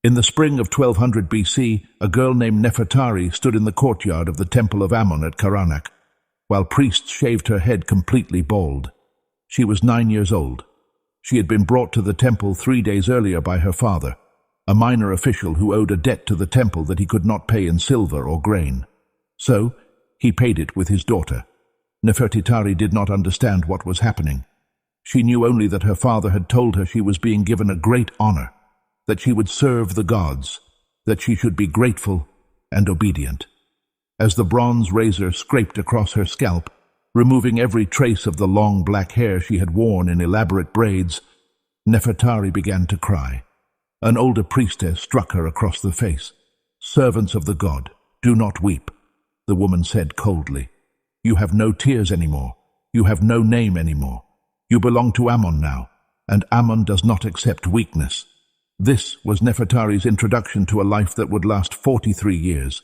In the spring of 1200 BC, a girl named Nefertari stood in the courtyard of the temple of Ammon at Karnak, while priests shaved her head completely bald. She was 9 years old. She had been brought to the temple 3 days earlier by her father, a minor official who owed a debt to the temple that he could not pay in silver or grain. So, he paid it with his daughter. Nefertitari did not understand what was happening. She knew only that her father had told her she was being given a great honor, that she would serve the gods, that she should be grateful and obedient. As the bronze razor scraped across her scalp, removing every trace of the long black hair she had worn in elaborate braids, Nefertari began to cry. An older priestess struck her across the face. "Servants of the god, do not weep," the woman said coldly. "You have no tears anymore. You have no name anymore. You belong to Ammon now, and Ammon does not accept weakness." This was Nefertari's introduction to a life that would last 43 years,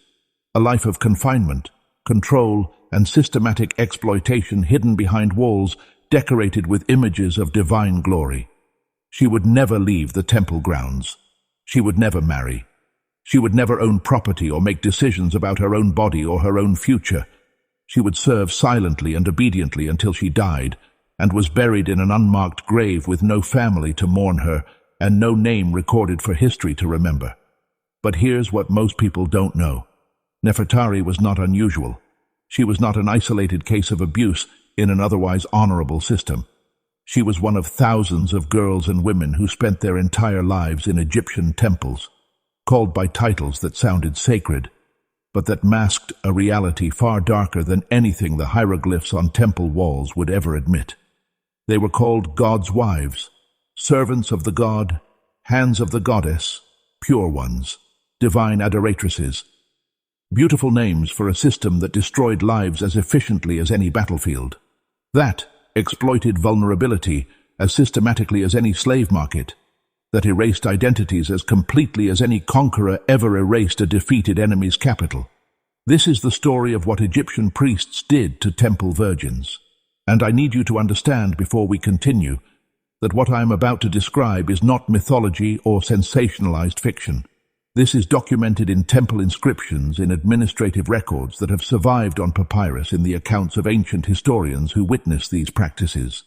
a life of confinement, control, and systematic exploitation hidden behind walls decorated with images of divine glory. She would never leave the temple grounds. She would never marry. She would never own property or make decisions about her own body or her own future. She would serve silently and obediently until she died, and was buried in an unmarked grave with no family to mourn her and no name recorded for history to remember. But here's what most people don't know. Nefertari was not unusual. She was not an isolated case of abuse in an otherwise honorable system. She was one of thousands of girls and women who spent their entire lives in Egyptian temples, called by titles that sounded sacred, but that masked a reality far darker than anything the hieroglyphs on temple walls would ever admit. They were called God's wives, servants of the god, hands of the goddess, pure ones, divine adoratresses. Beautiful names for a system that destroyed lives as efficiently as any battlefield. That exploited vulnerability as systematically as any slave market. That erased identities as completely as any conqueror ever erased a defeated enemy's capital. This is the story of what Egyptian priests did to temple virgins. And I need you to understand before we continue that what I am about to describe is not mythology or sensationalized fiction. This is documented in temple inscriptions in administrative records that have survived on papyrus in the accounts of ancient historians who witnessed these practices.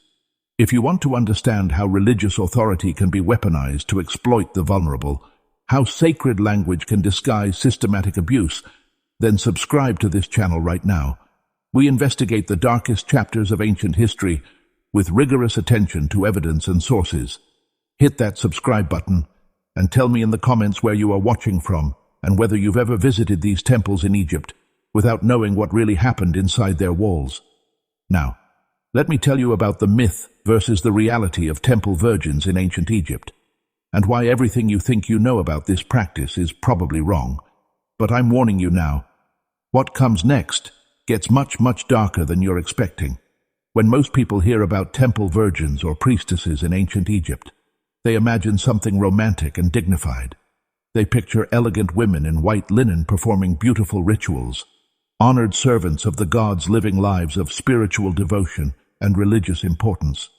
If you want to understand how religious authority can be weaponized to exploit the vulnerable, how sacred language can disguise systematic abuse, then subscribe to this channel right now. We investigate the darkest chapters of ancient history with rigorous attention to evidence and sources. Hit that subscribe button and tell me in the comments where you are watching from and whether you've ever visited these temples in Egypt without knowing what really happened inside their walls. Now, let me tell you about the myth versus the reality of temple virgins in ancient Egypt, and why everything you think you know about this practice is probably wrong. But I'm warning you now. What comes next gets much, much darker than you're expecting. When most people hear about temple virgins or priestesses in ancient Egypt, they imagine something romantic and dignified. They picture elegant women in white linen performing beautiful rituals, honored servants of the gods living lives of spiritual devotion and religious importance.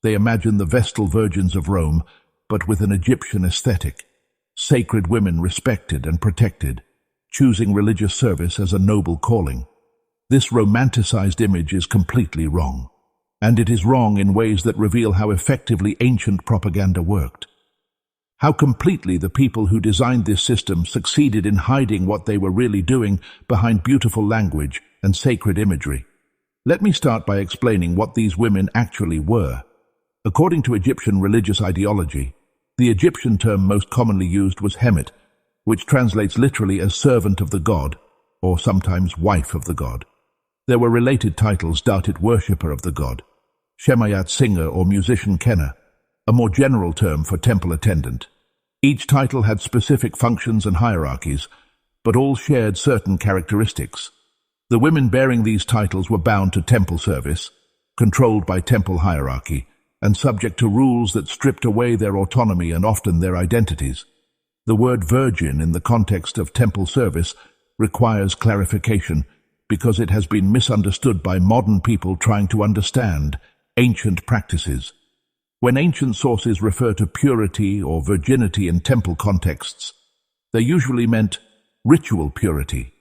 They imagine the Vestal Virgins of Rome, but with an Egyptian aesthetic, sacred women respected and protected, choosing religious service as a noble calling. This romanticized image is completely wrong, and it is wrong in ways that reveal how effectively ancient propaganda worked. How completely the people who designed this system succeeded in hiding what they were really doing behind beautiful language and sacred imagery. Let me start by explaining what these women actually were. According to Egyptian religious ideology, the Egyptian term most commonly used was Hemet, which translates literally as servant of the god, or sometimes wife of the god. There were related titles: Datit, worshipper of the god; Shemayat, singer or musician Kenna, a more general term for temple attendant. Each title had specific functions and hierarchies, but all shared certain characteristics. The women bearing these titles were bound to temple service, controlled by temple hierarchy, and subject to rules that stripped away their autonomy and often their identities. The word virgin in the context of temple service requires clarification because it has been misunderstood by modern people trying to understand ancient practices. When ancient sources refer to purity or virginity in temple contexts, they usually meant ritual purity,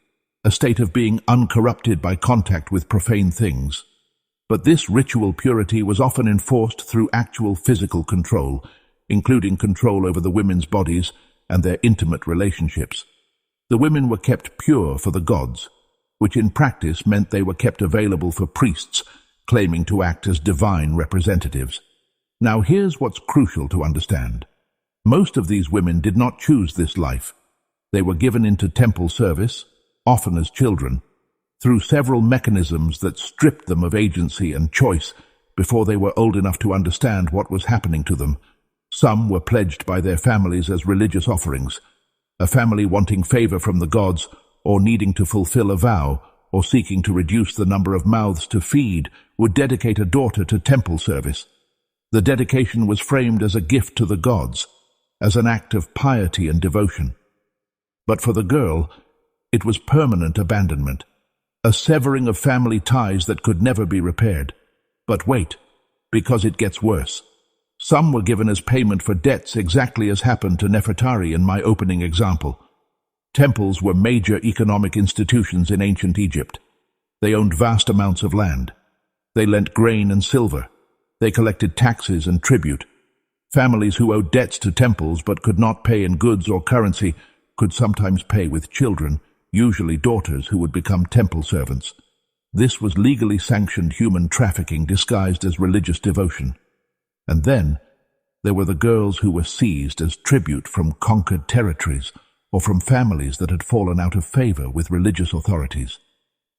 a state of being uncorrupted by contact with profane things. But this ritual purity was often enforced through actual physical control, including control over the women's bodies and their intimate relationships. The women were kept pure for the gods, which in practice meant they were kept available for priests claiming to act as divine representatives. Now here's what's crucial to understand. Most of these women did not choose this life. They were given into temple service, often as children, through several mechanisms that stripped them of agency and choice before they were old enough to understand what was happening to them. Some were pledged by their families as religious offerings. A family wanting favor from the gods, or needing to fulfill a vow, or seeking to reduce the number of mouths to feed, would dedicate a daughter to temple service. The dedication was framed as a gift to the gods, as an act of piety and devotion. But for the girl, it was permanent abandonment, a severing of family ties that could never be repaired. But wait, because it gets worse. Some were given as payment for debts, exactly as happened to Nefertari in my opening example. Temples were major economic institutions in ancient Egypt. They owned vast amounts of land. They lent grain and silver. They collected taxes and tribute. Families who owed debts to temples but could not pay in goods or currency could sometimes pay with children, usually daughters who would become temple servants. This was legally sanctioned human trafficking disguised as religious devotion. And then there were the girls who were seized as tribute from conquered territories or from families that had fallen out of favor with religious authorities.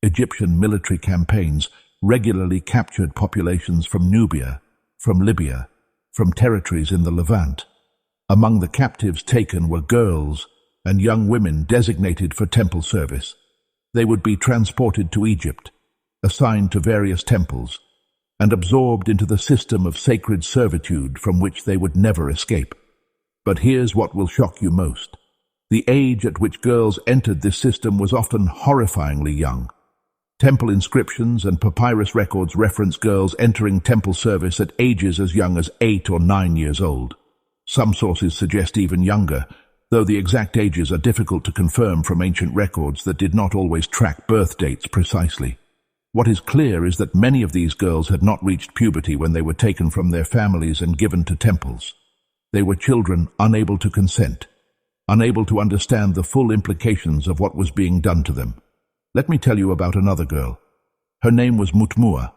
Egyptian military campaigns regularly captured populations from Nubia, from Libya, from territories in the Levant. Among the captives taken were girls and young women designated for temple service. They would be transported to Egypt, assigned to various temples, and absorbed into the system of sacred servitude from which they would never escape. But here's what will shock you most. The age at which girls entered this system was often horrifyingly young. Temple inscriptions and papyrus records reference girls entering temple service at ages as young as 8 or 9 years old. Some sources suggest even younger, though the exact ages are difficult to confirm from ancient records that did not always track birth dates precisely. What is clear is that many of these girls had not reached puberty when they were taken from their families and given to temples. They were children unable to consent, unable to understand the full implications of what was being done to them. Let me tell you about another girl. Her name was Mutmua,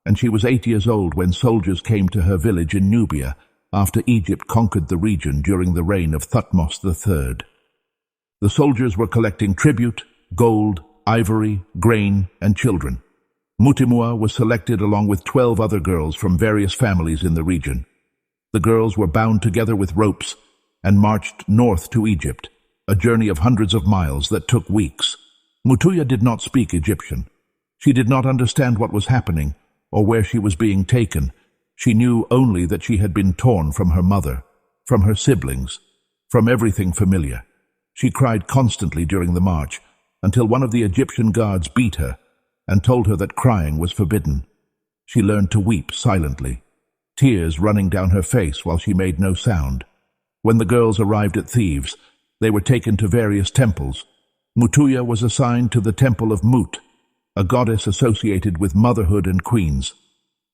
and she was 8 years old when soldiers came to her village in Nubia after Egypt conquered the region during the reign of Thutmose III. The soldiers were collecting tribute, gold, ivory, grain, and children. Mutimua was selected along with 12 other girls from various families in the region. The girls were bound together with ropes and marched north to Egypt, a journey of hundreds of miles that took weeks. Mutuya did not speak Egyptian. She did not understand what was happening or where she was being taken. She knew only that she had been torn from her mother, from her siblings, from everything familiar. She cried constantly during the march until one of the Egyptian guards beat her and told her that crying was forbidden. She learned to weep silently, tears running down her face while she made no sound. When the girls arrived at Thebes, they were taken to various temples. Mutuya was assigned to the temple of Mut, a goddess associated with motherhood and queens.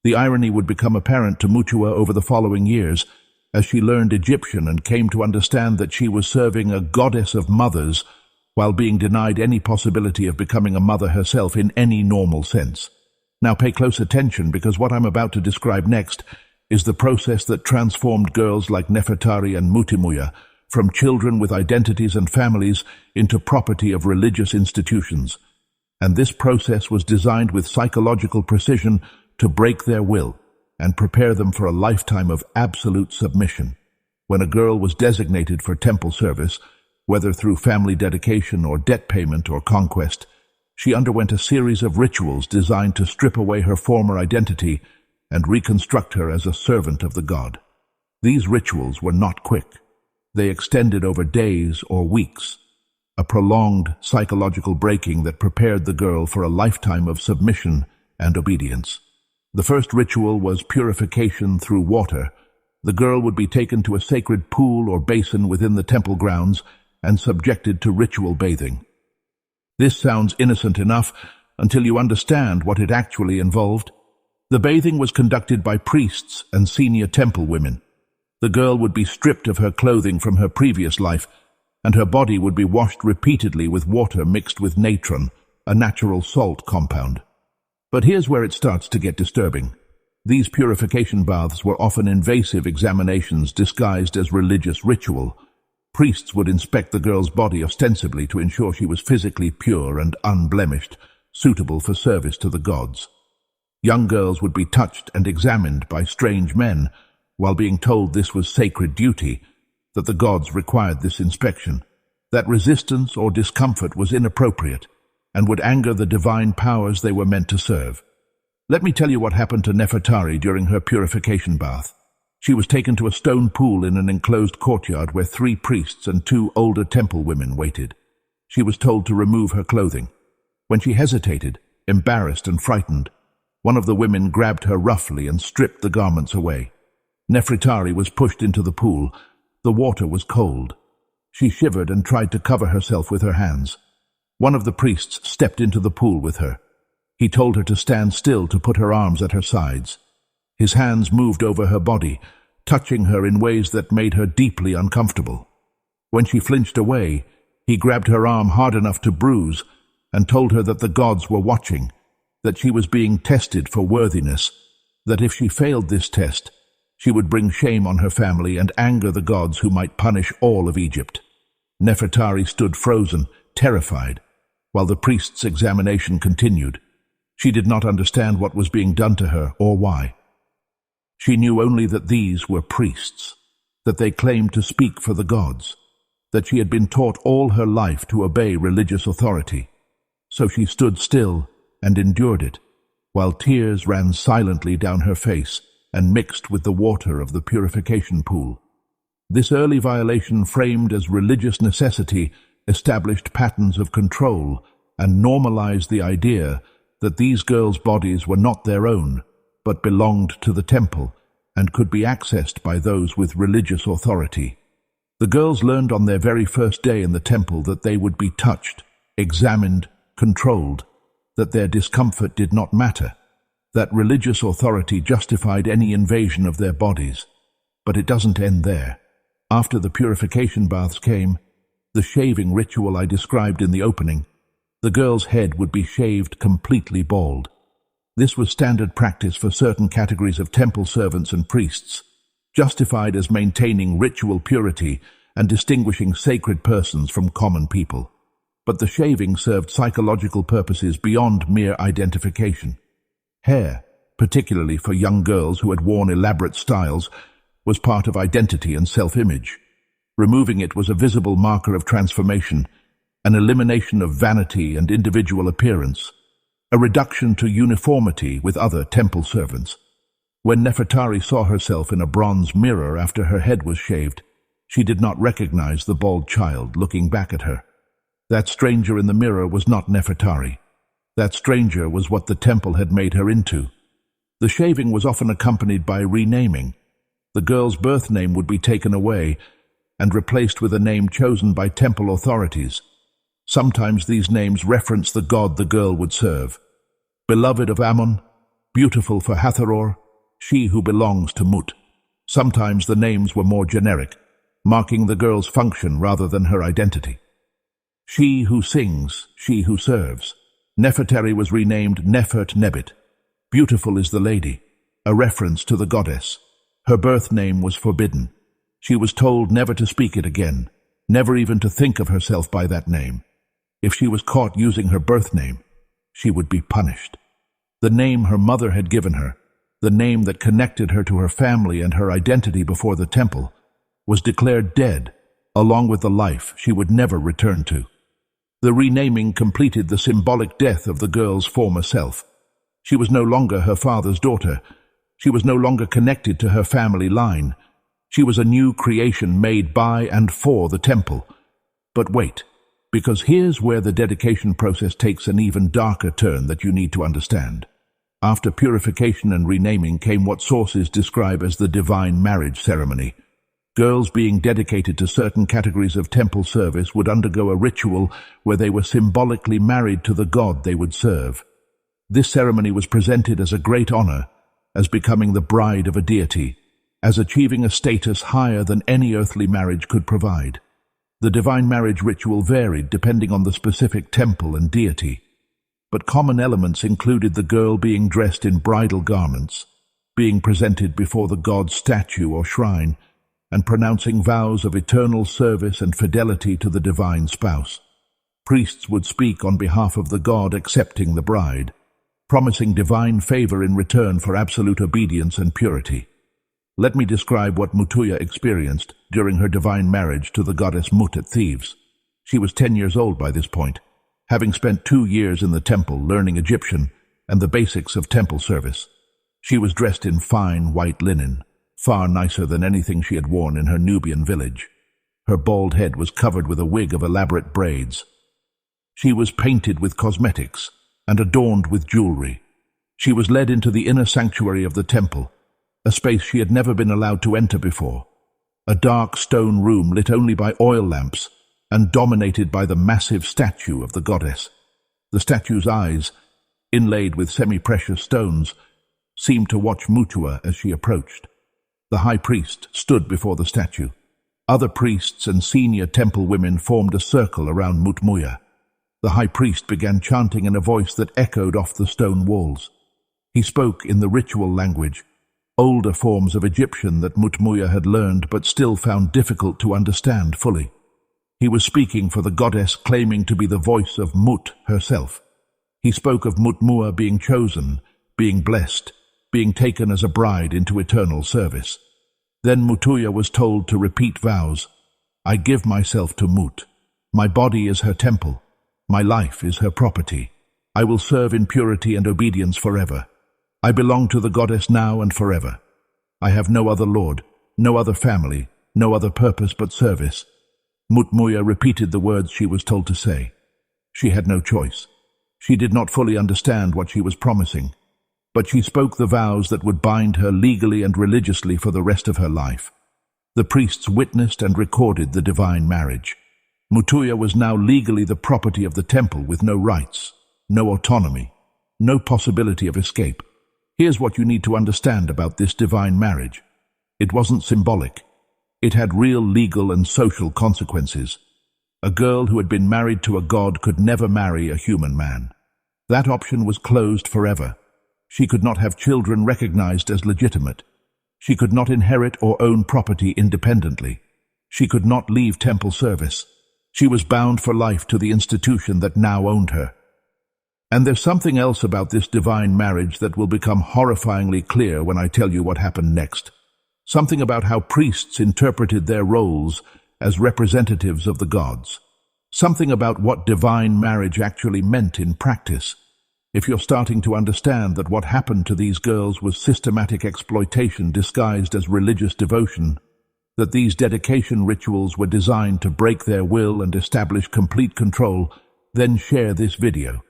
The irony would become apparent to Mutuya over the following years as she learned Egyptian and came to understand that she was serving a goddess of mothers while being denied any possibility of becoming a mother herself in any normal sense. Now pay close attention, because what I'm about to describe next is the process that transformed girls like Nefertari and Mutimuya from children with identities and families into property of religious institutions. And this process was designed with psychological precision to break their will and prepare them for a lifetime of absolute submission. When a girl was designated for temple service, whether through family dedication or debt payment or conquest, she underwent a series of rituals designed to strip away her former identity and reconstruct her as a servant of the god. These rituals were not quick. They extended over days or weeks, a prolonged psychological breaking that prepared the girl for a lifetime of submission and obedience. The first ritual was purification through water, the girl would be taken to a sacred pool or basin within the temple grounds and subjected to ritual bathing. This sounds innocent enough until you understand what it actually involved. The bathing was conducted by priests and senior temple women. The girl would be stripped of her clothing from her previous life, and her body would be washed repeatedly with water mixed with natron, a natural salt compound. But here's where it starts to get disturbing. These purification baths were often invasive examinations disguised as religious ritual. Priests would inspect the girl's body ostensibly to ensure she was physically pure and unblemished, suitable for service to the gods. Young girls would be touched and examined by strange men, while being told this was sacred duty, that the gods required this inspection, that resistance or discomfort was inappropriate, and would anger the divine powers they were meant to serve. Let me tell you what happened to Nefertari during her purification bath. She was taken to a stone pool in an enclosed courtyard where 3 priests and 2 older temple women waited. She was told to remove her clothing. When she hesitated, embarrassed and frightened, one of the women grabbed her roughly and stripped the garments away. Nefertari was pushed into the pool. The water was cold. She shivered and tried to cover herself with her hands. One of the priests stepped into the pool with her. He told her to stand still, to put her arms at her sides. His hands moved over her body, touching her in ways that made her deeply uncomfortable. When she flinched away, he grabbed her arm hard enough to bruise and told her that the gods were watching, that she was being tested for worthiness, that if she failed this test, she would bring shame on her family and anger the gods who might punish all of Egypt. Nefertari stood frozen, terrified, while the priest's examination continued. She did not understand what was being done to her or why. She knew only that these were priests, that they claimed to speak for the gods, that she had been taught all her life to obey religious authority. So she stood still and endured it, while tears ran silently down her face and mixed with the water of the purification pool. This early violation, framed as religious necessity, established patterns of control and normalized the idea that these girls' bodies were not their own, but belonged to the temple and could be accessed by those with religious authority. The girls learned on their very first day in the temple that they would be touched, examined, controlled, that their discomfort did not matter, that religious authority justified any invasion of their bodies. But it doesn't end there. After the purification baths came the shaving ritual I described in the opening. The girl's head would be shaved completely bald. This was standard practice for certain categories of temple servants and priests, justified as maintaining ritual purity and distinguishing sacred persons from common people. But the shaving served psychological purposes beyond mere identification. Hair, particularly for young girls who had worn elaborate styles, was part of identity and self-image. Removing it was a visible marker of transformation, an elimination of vanity and individual appearance, a reduction to uniformity with other temple servants. When Nefertari saw herself in a bronze mirror after her head was shaved, she did not recognize the bald child looking back at her. That stranger in the mirror was not Nefertari. That stranger was what the temple had made her into. The shaving was often accompanied by renaming. The girl's birth name would be taken away and replaced with a name chosen by temple authorities. Sometimes these names reference the god the girl would serve. Beloved of Ammon, beautiful for Hathor, she who belongs to Mut. Sometimes the names were more generic, marking the girl's function rather than her identity. She who sings, she who serves. Nefertari was renamed Nefert Nebit. Beautiful is the lady, a reference to the goddess. Her birth name was forbidden. She was told never to speak it again, never even to think of herself by that name. If she was caught using her birth name, she would be punished. The name her mother had given her, the name that connected her to her family and her identity before the temple, was declared dead, along with the life she would never return to. The renaming completed the symbolic death of the girl's former self. She was no longer her father's daughter. She was no longer connected to her family line. She was a new creation made by and for the temple. But wait, because here's where the dedication process takes an even darker turn that you need to understand. After purification and renaming came what sources describe as the divine marriage ceremony. Girls being dedicated to certain categories of temple service would undergo a ritual where they were symbolically married to the god they would serve. This ceremony was presented as a great honor, as becoming the bride of a deity, as achieving a status higher than any earthly marriage could provide. The divine marriage ritual varied depending on the specific temple and deity, but common elements included the girl being dressed in bridal garments, being presented before the god's statue or shrine, and pronouncing vows of eternal service and fidelity to the divine spouse. Priests would speak on behalf of the god accepting the bride, promising divine favor in return for absolute obedience and purity. Let me describe what Mutuya experienced during her divine marriage to the goddess Mut at Thebes. She was 10 years old by this point, having spent 2 years in the temple learning Egyptian and the basics of temple service. She was dressed in fine white linen, far nicer than anything she had worn in her Nubian village. Her bald head was covered with a wig of elaborate braids. She was painted with cosmetics and adorned with jewelry. She was led into the inner sanctuary of the temple, a space she had never been allowed to enter before. A dark stone room lit only by oil lamps and dominated by the massive statue of the goddess. The statue's eyes, inlaid with semi-precious stones, seemed to watch Mutua as she approached. The high priest stood before the statue. Other priests and senior temple women formed a circle around Mutmuya. The high priest began chanting in a voice that echoed off the stone walls. He spoke in the ritual language, older forms of Egyptian that Mutmuya had learned but still found difficult to understand fully. He was speaking for the goddess claiming to be the voice of Mut herself. He spoke of Mutmuya being chosen, being blessed, being taken as a bride into eternal service. Then Mutuya was told to repeat vows. I give myself to Mut. My body is her temple. My life is her property. I will serve in purity and obedience forever. I belong to the goddess now and forever. I have no other lord, no other family, no other purpose but service. Mutmuya repeated the words she was told to say. She had no choice. She did not fully understand what she was promising, but she spoke the vows that would bind her legally and religiously for the rest of her life. The priests witnessed and recorded the divine marriage. Mutuya was now legally the property of the temple with no rights, no autonomy, no possibility of escape. Here's what you need to understand about this divine marriage. It wasn't symbolic. It had real legal and social consequences. A girl who had been married to a god could never marry a human man. That option was closed forever. She could not have children recognized as legitimate. She could not inherit or own property independently. She could not leave temple service. She was bound for life to the institution that now owned her. And there's something else about this divine marriage that will become horrifyingly clear when I tell you what happened next. Something about how priests interpreted their roles as representatives of the gods. Something about what divine marriage actually meant in practice. If you're starting to understand that what happened to these girls was systematic exploitation disguised as religious devotion, that these dedication rituals were designed to break their will and establish complete control, then share this video.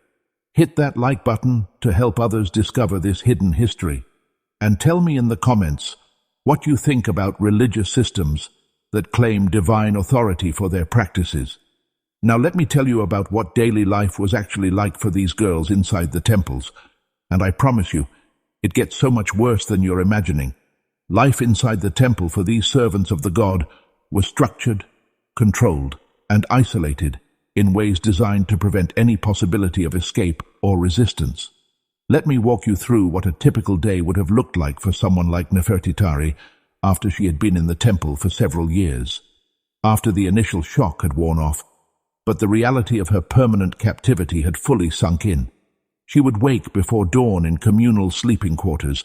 Hit that like button to help others discover this hidden history. And tell me in the comments what you think about religious systems that claim divine authority for their practices. Now let me tell you about what daily life was actually like for these girls inside the temples, and I promise you, it gets so much worse than you're imagining. Life inside the temple for these servants of the god was structured, controlled, and isolated in ways designed to prevent any possibility of escape or resistance. Let me walk you through what a typical day would have looked like for someone like Nefertitari after she had been in the temple for several years. After the initial shock had worn off, but the reality of her permanent captivity had fully sunk in. She would wake before dawn in communal sleeping quarters,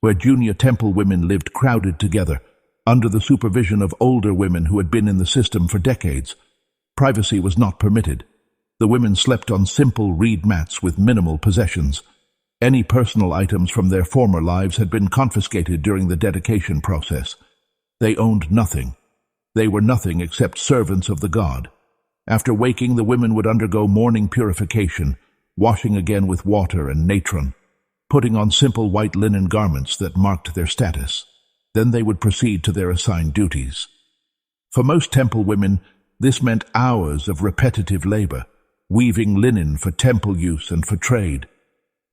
where junior temple women lived crowded together, under the supervision of older women who had been in the system for decades. Privacy was not permitted. The women slept on simple reed mats with minimal possessions. Any personal items from their former lives had been confiscated during the dedication process. They owned nothing. They were nothing except servants of the god. After waking, the women would undergo morning purification, washing again with water and natron. putting on simple white linen garments that marked their status. Then they would proceed to their assigned duties. For most temple women, this meant hours of repetitive labor, weaving linen for temple use and for trade,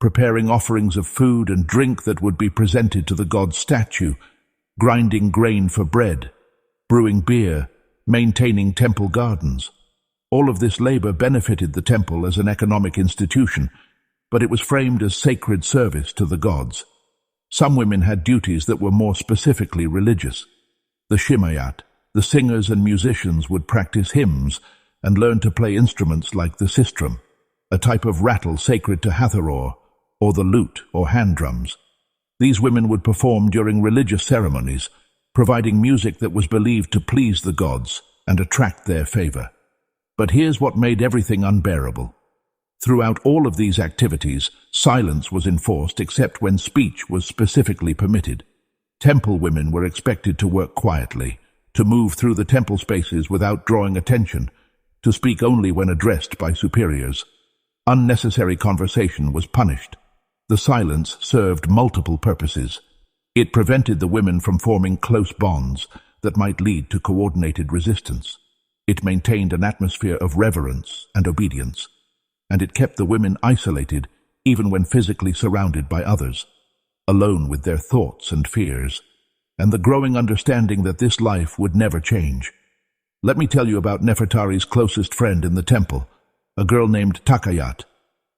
preparing offerings of food and drink that would be presented to the god's statue, grinding grain for bread, brewing beer, maintaining temple gardens. All of this labor benefited the temple as an economic institution, but it was framed as sacred service to the gods. Some women had duties that were more specifically religious. The shimayat, the singers and musicians, would practice hymns and learn to play instruments like the sistrum, a type of rattle sacred to Hathor, or the lute or hand drums. These women would perform during religious ceremonies, providing music that was believed to please the gods and attract their favor. But here's what made everything unbearable. Throughout all of these activities, silence was enforced except when speech was specifically permitted. Temple women were expected to work quietly, to move through the temple spaces without drawing attention, to speak only when addressed by superiors. Unnecessary conversation was punished. The silence served multiple purposes. It prevented the women from forming close bonds that might lead to coordinated resistance. It maintained an atmosphere of reverence and obedience, and it kept the women isolated even when physically surrounded by others, alone with their thoughts and fears, and the growing understanding that this life would never change. Let me tell you about Nefertari's closest friend in the temple, a girl named Takayat,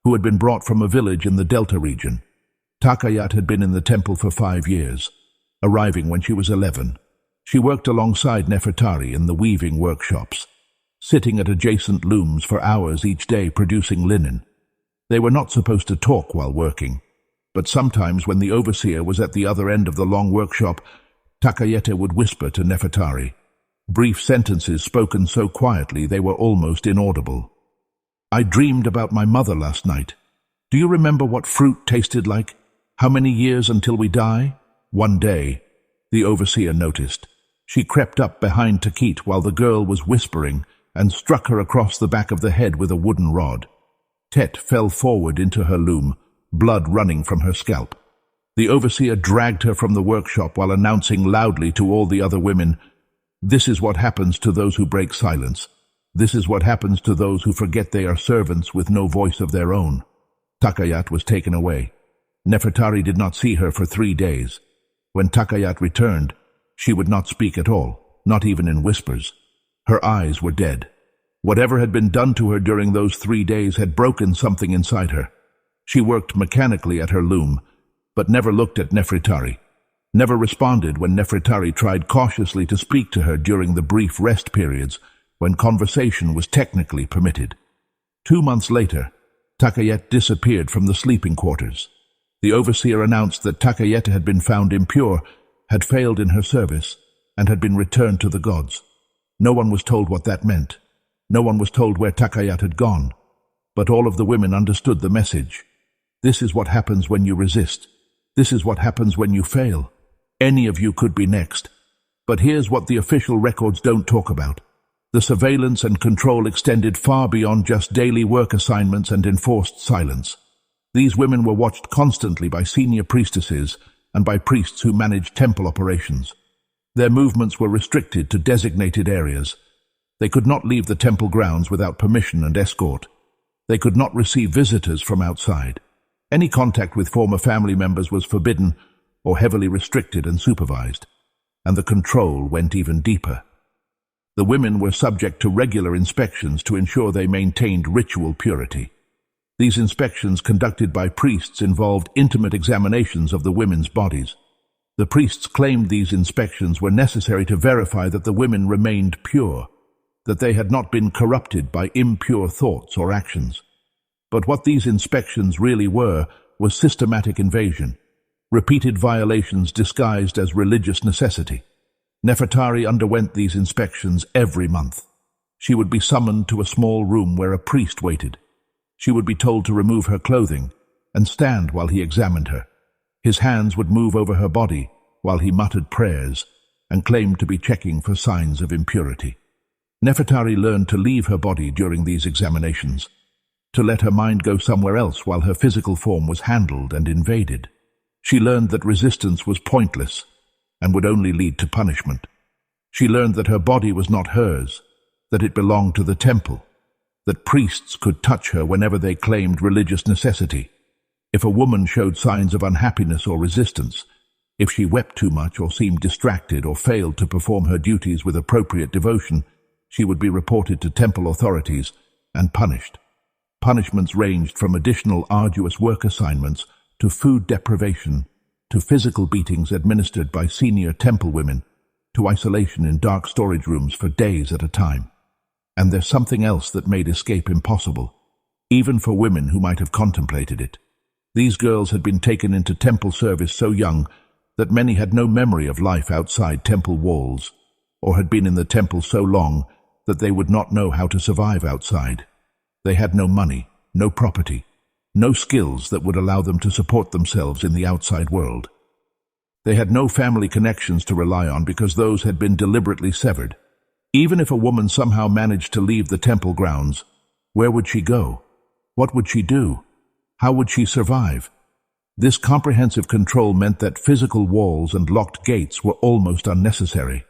who had been brought from a village in the Delta region. Takayat had been in the temple for 5 years, arriving when she was 11. She worked alongside Nefertari in the weaving workshops, sitting at adjacent looms for hours each day producing linen. They were not supposed to talk while working, but sometimes when the overseer was at the other end of the long workshop, Takayete would whisper to Nefertari, brief sentences spoken so quietly they were almost inaudible. "I dreamed about my mother last night. Do you remember what fruit tasted like? How many years until we die?" One day, the overseer noticed. She crept up behind Takit while the girl was whispering and struck her across the back of the head with a wooden rod. Tet fell forward into her loom, blood running from her scalp. The overseer dragged her from the workshop while announcing loudly to all the other women, "This is what happens to those who break silence. This is what happens to those who forget they are servants with no voice of their own." Takayat was taken away. Nefertari did not see her for 3 days. When Takayat returned, she would not speak at all, not even in whispers. Her eyes were dead. Whatever had been done to her during those 3 days had broken something inside her. She worked mechanically at her loom, but never looked at Nefertari, never responded when Nefertari tried cautiously to speak to her during the brief rest periods when conversation was technically permitted. 2 months later, Takayet disappeared from the sleeping quarters. The overseer announced that Takayet had been found impure, had failed in her service, and had been returned to the gods. No one was told what that meant. No one was told where Takayat had gone. But all of the women understood the message. This is what happens when you resist. This is what happens when you fail. Any of you could be next. But here's what the official records don't talk about. The surveillance and control extended far beyond just daily work assignments and enforced silence. These women were watched constantly by senior priestesses and by priests who managed temple operations. Their movements were restricted to designated areas. They could not leave the temple grounds without permission and escort. They could not receive visitors from outside. Any contact with former family members was forbidden or heavily restricted and supervised, and the control went even deeper. The women were subject to regular inspections to ensure they maintained ritual purity. These inspections conducted by priests involved intimate examinations of the women's bodies. The priests claimed these inspections were necessary to verify that the women remained pure, that they had not been corrupted by impure thoughts or actions. But what these inspections really were was systematic invasion, repeated violations disguised as religious necessity. Nefertari underwent these inspections every month. She would be summoned to a small room where a priest waited. She would be told to remove her clothing and stand while he examined her. His hands would move over her body while he muttered prayers and claimed to be checking for signs of impurity. Nefertari learned to leave her body during these examinations. to let her mind go somewhere else while her physical form was handled and invaded. She learned that resistance was pointless and would only lead to punishment. She learned that her body was not hers, that it belonged to the temple, that priests could touch her whenever they claimed religious necessity. If a woman showed signs of unhappiness or resistance, if she wept too much or seemed distracted or failed to perform her duties with appropriate devotion, she would be reported to temple authorities and punished. Punishments ranged from additional arduous work assignments to food deprivation, to physical beatings administered by senior temple women, to isolation in dark storage rooms for days at a time. And there's something else that made escape impossible, even for women who might have contemplated it. These girls had been taken into temple service so young that many had no memory of life outside temple walls, or had been in the temple so long that they would not know how to survive outside. They had no money, no property, no skills that would allow them to support themselves in the outside world. They had no family connections to rely on because those had been deliberately severed. Even if a woman somehow managed to leave the temple grounds, where would she go? What would she do? How would she survive? This comprehensive control meant that physical walls and locked gates were almost unnecessary.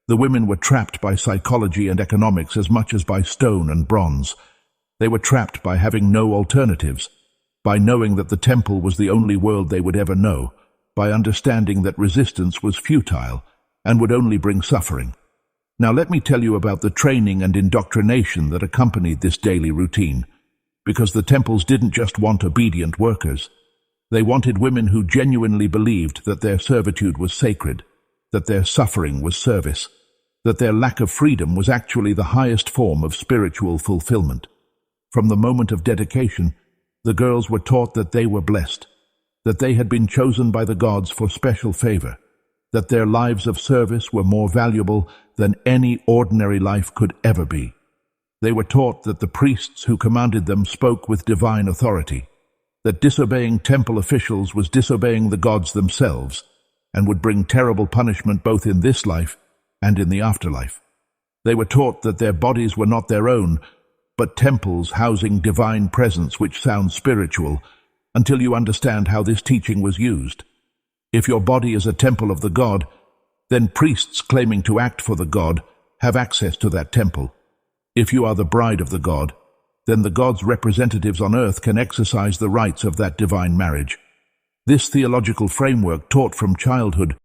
The women were trapped by psychology and economics as much as by stone and bronze. They were trapped by having no alternatives, by knowing that the temple was the only world they would ever know, by understanding that resistance was futile and would only bring suffering. Now let me tell you about the training and indoctrination that accompanied this daily routine, because the temples didn't just want obedient workers. They wanted women who genuinely believed that their servitude was sacred, that their suffering was service, that their lack of freedom was actually the highest form of spiritual fulfillment. From the moment of dedication, the girls were taught that they were blessed, that they had been chosen by the gods for special favor, that their lives of service were more valuable than any ordinary life could ever be. They were taught that the priests who commanded them spoke with divine authority, that disobeying temple officials was disobeying the gods themselves and would bring terrible punishment both in this life and in the afterlife. They were taught that their bodies were not their own, but temples housing divine presence, which sounds spiritual until you understand how this teaching was used. If your body is a temple of the god, then priests claiming to act for the god have access to that temple. If you are the bride of the god, then the god's representatives on earth can exercise the rites of that divine marriage. This theological framework, taught from childhood,